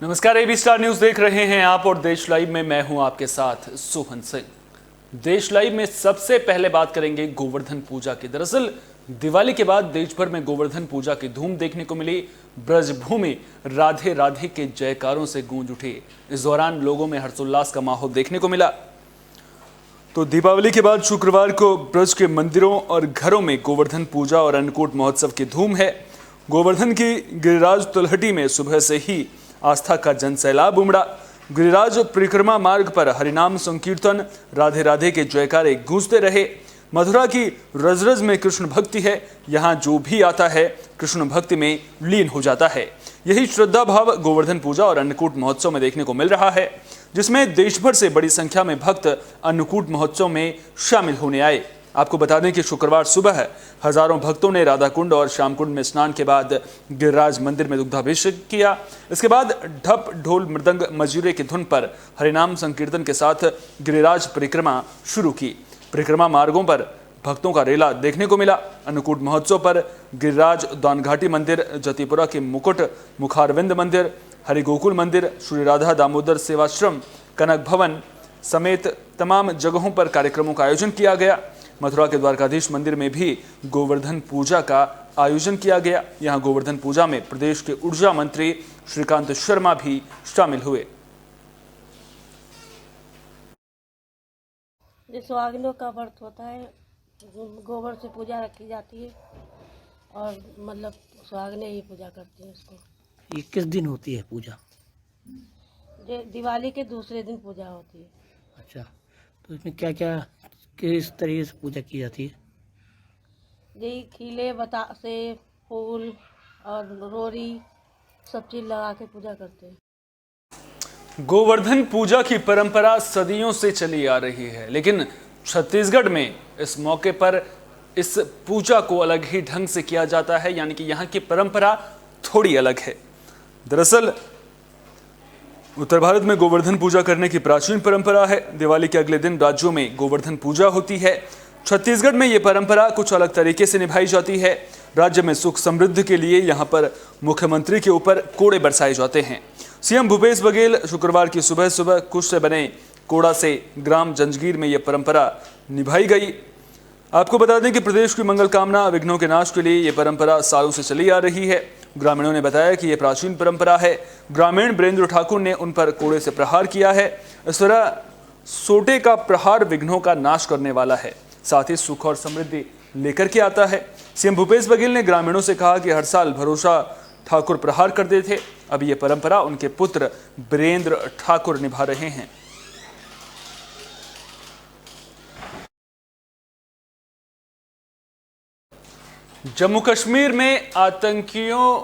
नमस्कार, AB star news देख रहे हैं आप और देश लाइव में मैं हूं आपके साथ सोहन सिंह। देश लाइव में सबसे पहले बात करेंगे गोवर्धन पूजा की। दरअसल दिवाली के बाद देश भर में गोवर्धन पूजा की धूम देखने को मिली। ब्रजभूमि राधे राधे के जयकारों से गूंज उठी। इस दौरान लोगों में हर्षोल्लास का माहौल देखने को मिला। तो दीपावली के बाद शुक्रवार को ब्रज के मंदिरों और घरों में गोवर्धन पूजा और अन्नकूट महोत्सव की धूम है। गोवर्धन की गिरिराज तलहटी में सुबह से ही आस्था का जनसैलाब उमड़ा। गिरिराज परिक्रमा मार्ग पर हरिनाम संकीर्तन, राधे राधे के जयकारे गूंजते रहे। मथुरा की रज रज में कृष्ण भक्ति है। यहाँ जो भी आता है कृष्ण भक्ति में लीन हो जाता है। यही श्रद्धा भाव गोवर्धन पूजा और अन्नकूट महोत्सव में देखने को मिल रहा है, जिसमें देश भर से बड़ी संख्या में भक्त अन्नकूट महोत्सव में शामिल होने आए। आपको बता दें कि शुक्रवार सुबह हजारों भक्तों ने राधा कुंड और श्याम कुंड में स्नान के बाद गिरिराज मंदिर में दुग्धाभिषेक किया। इसके बाद ढप ढोल मृदंग मजीरे की धुन पर हरिनाम संकीर्तन के साथ गिरिराज परिक्रमा शुरू की। परिक्रमा मार्गों पर भक्तों का रेला देखने को मिला। अन्नकूट महोत्सव पर गिरिराज दानघाटी मंदिर, जतिपुरा के मुकुट मुखारविंद मंदिर, हरिगोकुल मंदिर, श्री राधा दामोदर सेवाश्रम, कनक भवन समेत तमाम जगहों पर कार्यक्रमों का आयोजन किया गया। मथुरा के द्वारकाधीश मंदिर में भी गोवर्धन पूजा का आयोजन किया गया। यहां गोवर्धन पूजा में प्रदेश के ऊर्जा मंत्री श्रीकांत शर्मा भी शामिल हुए। सुहागिनों का व्रत होता है, गोबर से पूजा रखी जाती है और मतलब सुहागिनें ही पूजा करती हैं उसको। ये किस दिन होती है पूजा? दिवाली के दूसरे दिन पूजा होती है। अच्छा, तो इसमें क्या क्या किस तरीके से पूजा की जाती है? यही खीले बतासे, फूल और रोरी सब चीज लगा के पूजा करते हैं। गोवर्धन पूजा की परंपरा सदियों से चली आ रही है, लेकिन छत्तीसगढ़ में इस मौके पर इस पूजा को अलग ही ढंग से किया जाता है, यानी कि यहाँ की परंपरा थोड़ी अलग है। दरअसल उत्तर भारत में गोवर्धन पूजा करने की प्राचीन परंपरा है। दिवाली के अगले दिन राज्यों में गोवर्धन पूजा होती है। छत्तीसगढ़ में यह परंपरा कुछ अलग तरीके से निभाई जाती है। राज्य में सुख समृद्धि के लिए यहाँ पर मुख्यमंत्री के ऊपर कोड़े बरसाए जाते हैं। सीएम भूपेश बघेल शुक्रवार की सुबह सुबह कुश से बने कोड़ा से ग्राम जंजगीर में यह परंपरा निभाई गई। आपको बता दें कि प्रदेश की मंगल कामना, विघ्नों के नाश के लिए यह परंपरा सालों से चली आ रही है। ग्रामीणों ने बताया कि यह प्राचीन परंपरा है। ग्रामीण बीरेंद्र ठाकुर ने उन पर कोड़े से प्रहार किया है। इस तरह सोटे का प्रहार विघ्नों का नाश करने वाला है, साथ ही सुख और समृद्धि लेकर के आता है। सीएम भूपेश बघेल ने ग्रामीणों से कहा कि हर साल भरोसा ठाकुर प्रहार करते थे। अब यह परंपरा उनके पुत्र बीरेंद्र ठाकुर निभा रहे हैं। जम्मू कश्मीर में आतंकियों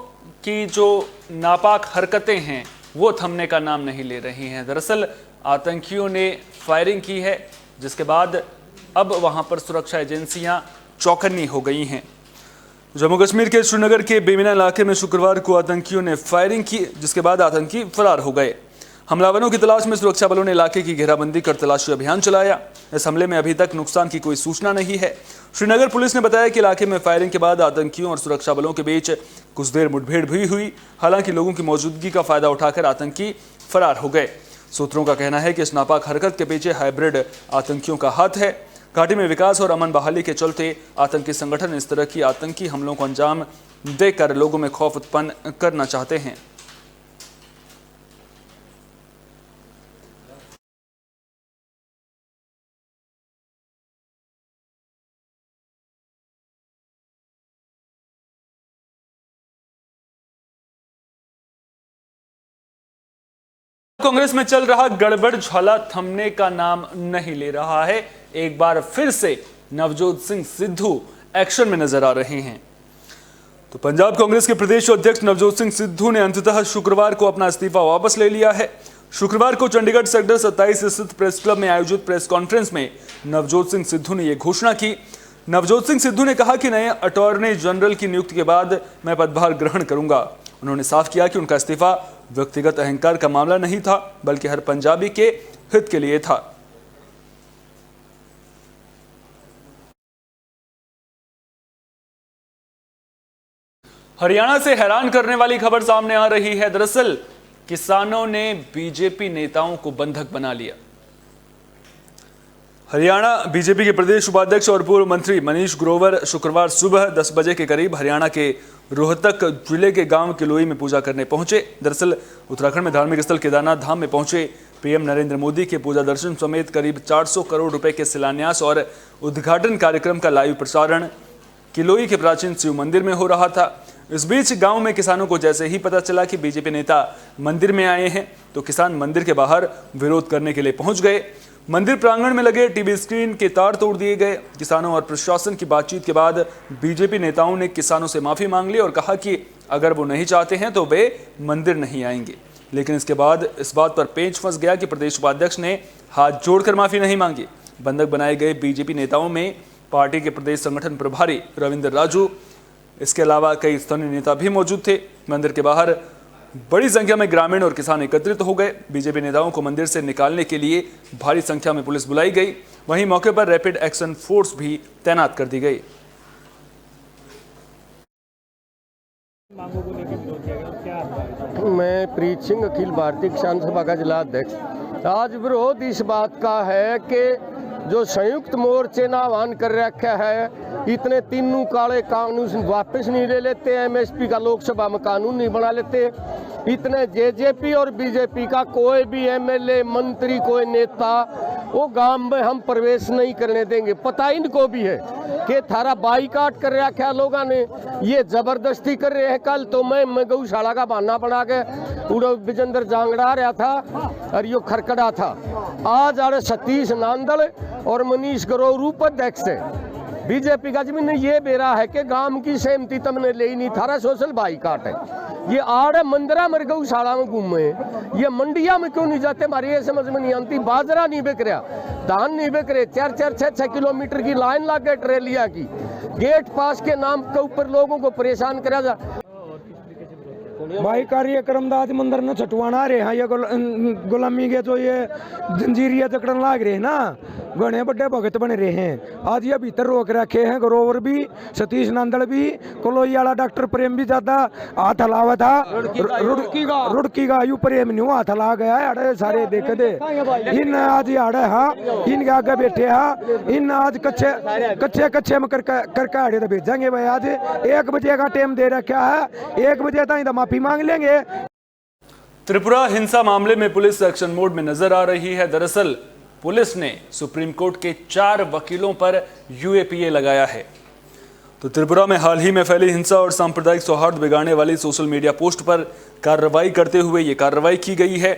की जो नापाक हरकतें हैं वो थमने का नाम नहीं ले रही हैं। दरअसल आतंकियों ने फायरिंग की है, जिसके बाद अब वहां पर सुरक्षा एजेंसियां चौकन्नी हो गई हैं। जम्मू कश्मीर के श्रीनगर के बेमिना इलाके में शुक्रवार को आतंकियों ने फायरिंग की, जिसके बाद आतंकी फरार हो गए। हमलावरों की तलाश में सुरक्षा बलों ने इलाके की घेराबंदी कर तलाशी अभियान चलाया। इस हमले में अभी तक नुकसान की कोई सूचना नहीं है। श्रीनगर पुलिस ने बताया कि इलाके में फायरिंग के बाद आतंकियों और सुरक्षा बलों के बीच कुछ देर मुठभेड़ भी हुई। हालांकि लोगों की मौजूदगी का फायदा उठाकर आतंकी फरार हो गए। सूत्रों का कहना है कि इस नापाक हरकत के पीछे हाइब्रिड आतंकियों का हाथ है। घाटी में विकास और अमन बहाली के चलते आतंकी संगठन इस तरह की आतंकी हमलों को अंजाम देकर लोगों में खौफ उत्पन्न करना चाहते हैं। कांग्रेस में चल रहा गड़बड़ झोला थमने का नाम नहीं ले रहा है। एक बार फिर से नवजोत सिंह सिद्धू एक्शन में नजर आ रहे हैं। तो पंजाब कांग्रेस के प्रदेश अध्यक्ष नवजोत सिंह सिद्धू ने अंततः शुक्रवार को अपना इस्तीफा वापस ले लिया है। शुक्रवार को चंडीगढ़ सेक्टर 27 स्थित प्रेस क्लब में आयोजित प्रेस कॉन्फ्रेंस में नवजोत सिंह सिद्धू ने यह घोषणा की। नवजोत सिंह सिद्धू ने कहा कि नए अटॉर्नी जनरल की नियुक्ति के बाद मैं पदभार ग्रहण करूंगा। उन्होंने साफ किया कि उनका इस्तीफा व्यक्तिगत अहंकार का मामला नहीं था, बल्कि हर पंजाबी के हित के लिए था। हरियाणा से हैरान करने वाली खबर सामने आ रही है। दरअसल किसानों ने बीजेपी नेताओं को बंधक बना लिया। हरियाणा बीजेपी के प्रदेश उपाध्यक्ष और पूर्व मंत्री मनीष ग्रोवर शुक्रवार सुबह 10 बजे के करीब हरियाणा के रोहतक जिले के गांव किलोई में पूजा करने पहुंचे। दरअसल उत्तराखंड में धार्मिक स्थल केदारनाथ धाम में पहुंचे पीएम नरेंद्र मोदी के पूजा दर्शन समेत करीब 400 करोड़ रुपए के शिलान्यास और उद्घाटन कार्यक्रम का लाइव प्रसारण किलोई के प्राचीन शिव मंदिर में हो रहा था। इस बीच गांव में किसानों को जैसे ही पता चला कि बीजेपी नेता मंदिर में आए हैं तो किसान मंदिर के बाहर विरोध करने के लिए पहुंच गए। मंदिर प्रांगण में लगे टीवी स्क्रीन के तार तोड़ दिए गए। किसानों और प्रशासन की बातचीत के बाद बीजेपी नेताओं ने किसानों से माफी मांग ली और कहा कि अगर वो नहीं चाहते हैं तो वे मंदिर नहीं आएंगे। लेकिन इसके बाद इस बात पर पेंच फंस गया कि प्रदेश उपाध्यक्ष ने हाथ जोड़कर माफी नहीं मांगी। बंधक बनाए गए बीजेपी नेताओं में पार्टी के प्रदेश संगठन प्रभारी रविंद्र राजू, इसके अलावा कई स्थानीय नेता भी मौजूद थे। मंदिर के बाहर बड़ी संख्या में ग्रामीण और किसान एकत्रित हो गए। बीजेपी नेताओं को मंदिर से निकालने के लिए भारी संख्या में पुलिस बुलाई गई। वहीं मौके पर रैपिड एक्शन फोर्स भी तैनात कर दी गई। मैं प्रीत सिंह, अखिल भारतीय किसान सभा का जिला अध्यक्ष। आज विरोध इस बात का है कि जो संयुक्त मोर्चे ने आह्वान कर रखा है, इतने तीनों काले कानून वापस नहीं ले लेते, एमएसपी का लोकसभा में कानून नहीं बना लेते, इतने जेजेपी और बीजेपी का कोई भी एमएलए, मंत्री, कोई नेता वो गांव में हम प्रवेश नहीं करने देंगे। पता इनको भी है कि थारा बाईकाट कर रखा है लोगों ने, ये जबरदस्ती कर रहे हैं। कल तो मैं गौशाला का बहाना बना के उड़ो विजेंद्र जांगड़ा रहा था और यो खरकड़ा था। आज आड़े सतीश नांदल और मनीष ग्रोवर उपाध्यक्ष है। बीजेपी का जमीन ये बेरा है कि गांव की सहमति तुमने ले ही नहीं, थारा सोशल बाईकाट है। ये आड़े मंदिरा मर गौशाला में घूमे, ये मंडिया में क्यों नहीं जाते, हमारी ये समझ में नहीं आती। बाजरा नहीं बिक रहा, धान नहीं बिक रहे, 4-6 किलोमीटर की लाइन लग गई ट्रेलिया की। गेट पास के नाम के ऊपर लोगों को परेशान करा जा। भाई कार्यक्रम आज मंदिर न छटवाना रहे हैं, ये गुलामी के जो ये जंजीरिया चकड़न लाग रहे हैं ना, घने बड़े भगत बन रहे हैं। आज ये भीतर रोक रखे हैं, ग्रोवर भी, सतीश नंदल भी, कोलोई वाला डॉक्टर प्रेम भी ज्यादा हाथ हलावा था। रुड़की का यू प्रेम नहीं हाथ हला गया है। अड़े सारे देख दे इन आज अड़े हाँ इनके आगे बैठे हाँ, इन आज कच्चे में करके अड़े तो भेजेंगे भाई। आज 1 बजे का टाइम दे रखा है, 1 बजे तक माफी मांग लेंगे। त्रिपुरा हिंसा मामले में पुलिस एक्शन मोड में नजर आ रही है। दरअसल पुलिस ने सुप्रीम कोर्ट के 4 वकीलों पर यूएपीए लगाया है। तो त्रिपुरा में हाल ही में फैली हिंसा और सांप्रदायिक सौहार्द बिगाड़ने वाली सोशल मीडिया पोस्ट पर कार्रवाई करते हुए ये कार्रवाई की गई है।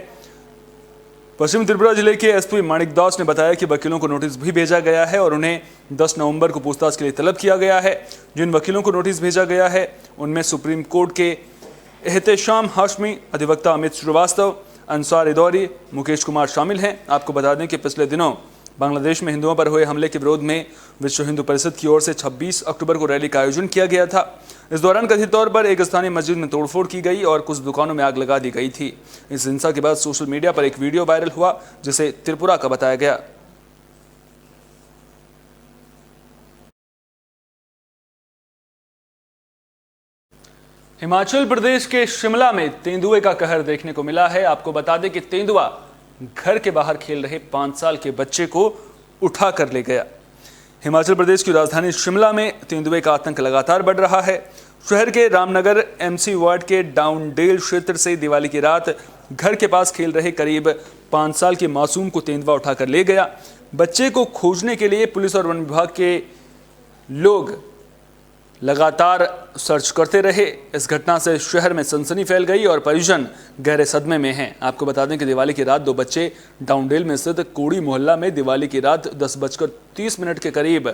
पश्चिम त्रिपुरा जिले के एसपी माणिक दास ने बताया कि वकीलों को नोटिस भी भेजा गया है और उन्हें 10 नवंबर को पूछताछ के लिए तलब किया गया है। जिन वकीलों को नोटिस भेजा गया है उनमें सुप्रीम कोर्ट के एहतेशाम हाशमी, अधिवक्ता अमित श्रीवास्तव, अंसार इदौरी, मुकेश कुमार शामिल हैं। आपको बता दें कि पिछले दिनों बांग्लादेश में हिंदुओं पर हुए हमले के विरोध में विश्व हिंदू परिषद की ओर से 26 अक्टूबर को रैली का आयोजन किया गया था। इस दौरान कथित तौर पर एक स्थानीय मस्जिद में तोड़फोड़ की गई और कुछ दुकानों में आग लगा दी गई थी। इस हिंसा के बाद सोशल मीडिया पर एक वीडियो वायरल हुआ जिसे त्रिपुरा का बताया गया। हिमाचल प्रदेश के शिमला में तेंदुए का कहर देखने को मिला है। आपको बता दें कि तेंदुआ घर के बाहर खेल रहे 5 साल के बच्चे को उठा कर ले गया। हिमाचल प्रदेश की राजधानी शिमला में तेंदुए का आतंक लगातार बढ़ रहा है। शहर के रामनगर एमसी वार्ड के डाउनडेल क्षेत्र से दिवाली की रात घर के पास खेल रहे करीब 5 साल के मासूम को तेंदुआ उठाकर ले गया। बच्चे को खोजने के लिए पुलिस और वन विभाग के लोग लगातार सर्च करते रहे। इस घटना से शहर में सनसनी फैल गई और परिजन गहरे सदमे में हैं। आपको बता दें कि दिवाली की रात 2 बच्चे डाउनडेल में स्थित कोड़ी मोहल्ला में दिवाली की रात 10:30 के करीब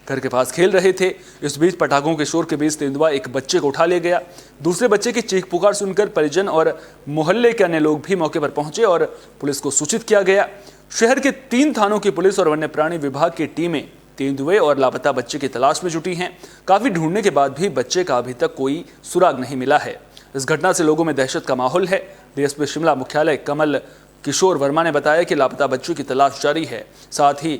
घर के पास खेल रहे थे। इस बीच पटाखों के शोर के बीच तेंदुआ एक बच्चे को उठा ले गया। दूसरे बच्चे की चीख पुकार सुनकर परिजन और मोहल्ले के अन्य लोग भी मौके पर पहुंचे और पुलिस को सूचित किया गया। शहर के 3 थानों की पुलिस और वन्य प्राणी विभाग की टीमें तेंदुए और लापता बच्चे की तलाश में जुटी हैं। काफी ढूंढने के बाद भी बच्चे का अभी तक कोई सुराग नहीं मिला है। इस घटना से लोगों में दहशत का माहौल है। डीएसपी शिमला मुख्यालय कमल किशोर वर्मा ने बताया कि लापता बच्चों की तलाश जारी है। साथ ही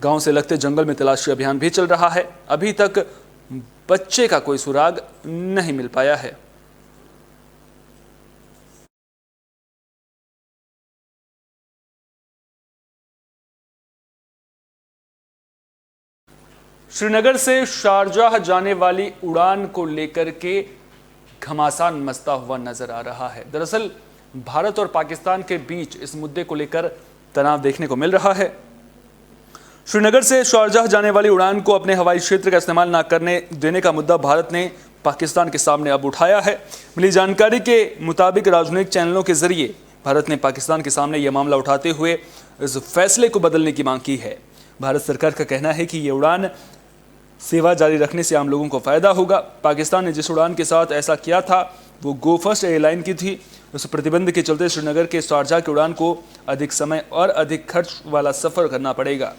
गांव से लगते जंगल में तलाशी अभियान भी चल रहा है। अभी तक बच्चे का कोई सुराग नहीं मिल पाया है। श्रीनगर से शारजाह जाने वाली उड़ान को लेकर के घमासान मचता हुआ नजर आ रहा है। दरअसल भारत और पाकिस्तान के बीच इस मुद्दे को लेकर तनाव देखने को मिल रहा है। श्रीनगर से शारजाह जाने वाली उड़ान को अपने हवाई क्षेत्र का इस्तेमाल न करने देने का मुद्दा भारत ने पाकिस्तान के सामने अब उठाया है। मिली जानकारी के मुताबिक राजनयिक चैनलों के जरिए भारत ने पाकिस्तान के सामने यह मामला उठाते हुए इस फैसले को बदलने की मांग की है। भारत सरकार का कहना है कि ये उड़ान सेवा जारी रखने से आम लोगों को फायदा होगा। पाकिस्तान ने जिस उड़ान के साथ ऐसा किया था वो गो फर्स्ट एयरलाइन की थी। उस प्रतिबंध के चलते श्रीनगर के शारजाह की उड़ान को अधिक समय और अधिक खर्च वाला सफर करना पड़ेगा।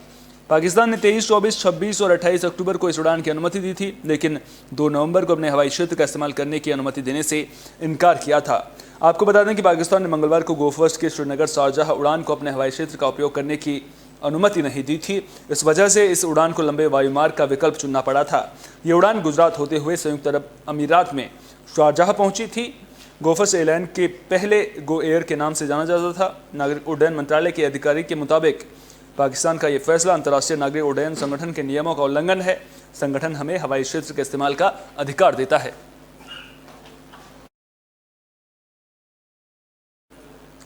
पाकिस्तान ने 23, 24, 26 और 28 अक्टूबर को इस उड़ान की अनुमति दी थी, लेकिन 2 नवंबर को अपने हवाई क्षेत्र का इस्तेमाल करने की अनुमति देने से इनकार किया था। आपको बता दें कि पाकिस्तान ने मंगलवार को गो फर्स्ट के श्रीनगर शारजाह उड़ान को अपने हवाई क्षेत्र का उपयोग करने की अनुमति नहीं दी थी। इस वजह से इस उड़ान को लंबे वायुमार्ग का विकल्प चुनना पड़ा था। ये उड़ान गुजरात होते हुए संयुक्त अरब अमीरात में शारजाह पहुंची थी। गो फर्स्ट एयरलाइन के पहले गो एयर के नाम से जाना जाता था। नागरिक उड्डयन मंत्रालय के अधिकारी के मुताबिक पाकिस्तान का ये फैसला अंतर्राष्ट्रीय नागरिक उड्डयन संगठन के नियमों का उल्लंघन है। संगठन हमें हवाई क्षेत्र के इस्तेमाल का अधिकार देता है।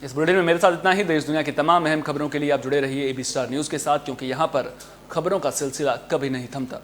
इस बुलेटिन में मेरे साथ इतना ही। देश दुनिया की तमाम अहम खबरों के लिए आप जुड़े रहिए एबी स्टार न्यूज के साथ, क्योंकि यहां पर खबरों का सिलसिला कभी नहीं थमता।